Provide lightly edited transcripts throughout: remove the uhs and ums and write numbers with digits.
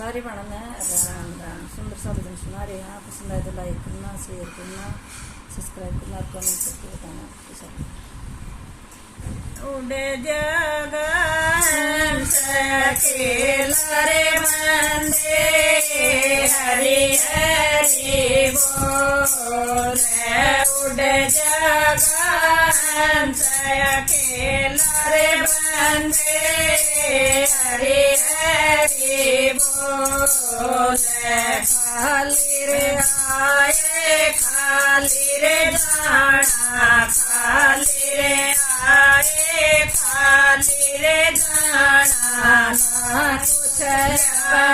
सारी बनना राम राम सुंदर सारे दिन सुना रहे हैं। पसंद आए तो लाइक करना, शेयर करना, सब्सक्राइब करना और कमेंट करके बताना। उड़े जगन सखेला रे मंदे हरि हरि बोले। उड़े जगन सखेला रे मंदे हरि हरि बोले। खाली रे आए खाली रे जाना, खाली रे आए खाली रे जाना। ना कुछ अपना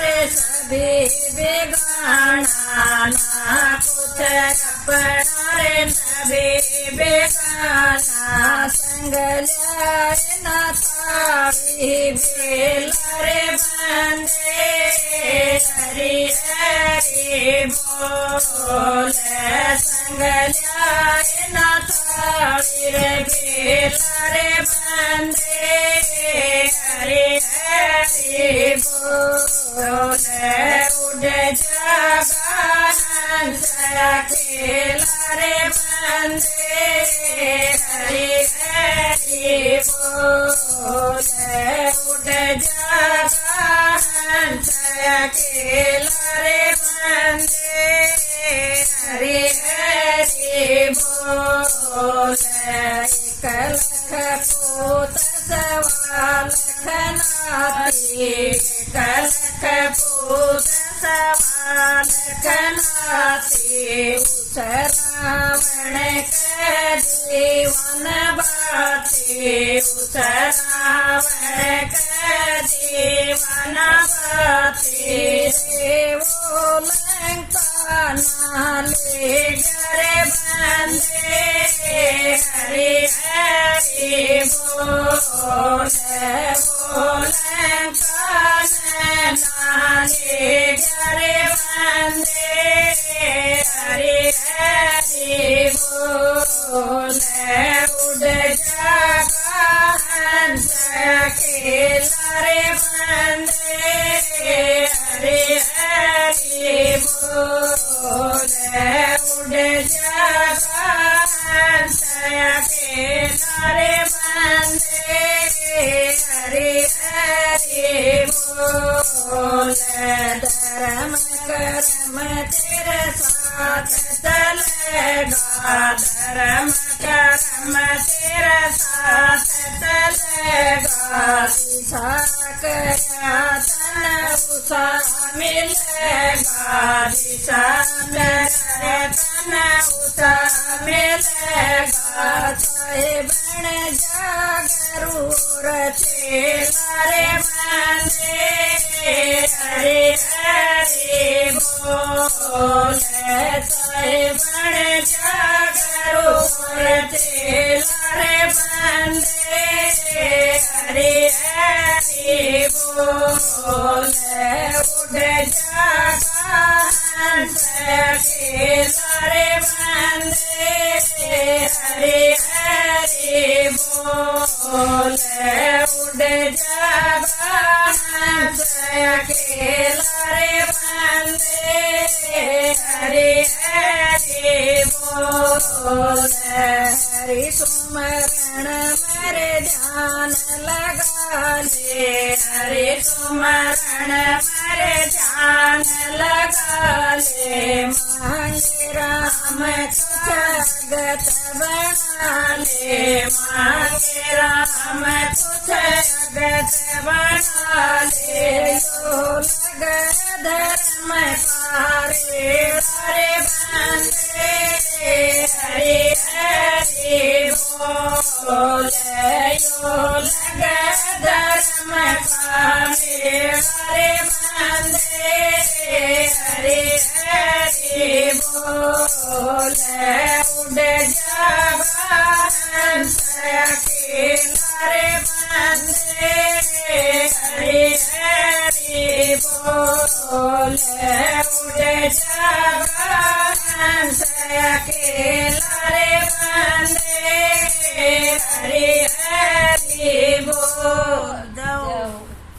रे सभी बेगाना, ना कुछ अपना रे सभी बेगाना। संग ल्याए ना थावी बेला रे बंदे हरि हरि बोले। संग ल्याए ना थावी रे बेला रे बंदे हरि हरि बोले। उड़े जगन सखेला रे बंदे हरि हरि बोले। उड़े जगन सखेला रे बंदे हरि हरि बोले। एक लख पूत सवा लख नाती, एक लख पूत सवा लख नाती। उस रावण के जीवन बाती, उस रावण के जीवन बाती। वो लंका नाले गरे बंदे हरि हरि बोले। वो लंका नाले गरे बंदे हरि हरि बोले। उड़े जगन सखेला रे बंदे हरि हरि बोले। उड़े जगन सखेला रे बंदे हरि हरि बोले। धर्म कर्म तेरे साथ चलेगा, धर्म कर्म तेरे साथ चलेगा। दिशा कया तन उषा मिलेगा, दिशा कया तन उषा मिलेगा। चाहे बन जागरूर चेला रे बंदे हरि हरि बोले। चाहे बन जागरूर चेला रे बंदे हरि हरि बोले। उड़े जगन सखेला रे बंदे हरि हरि बोले। उड़े जगन सखेला रे बंदे हरि हरि बोले। हरि सुमरण मेरे ध्यान लगा ले, हरि सुमरण मेरे ध्यान लगा ले। मांगे राम तुझ जगत बना ले, मांगे राम तुझ जगत बना ले। यो लग धर्म पारे रे बंदे हरि हरि बोले। यो लग धर्म पारे रे बंदे हरि हरि बोले। उड़े जगन सखेला रे बंदे हरि हरि बोले। उड़े जगन सखेला रे बंदे हरि हरि बोले।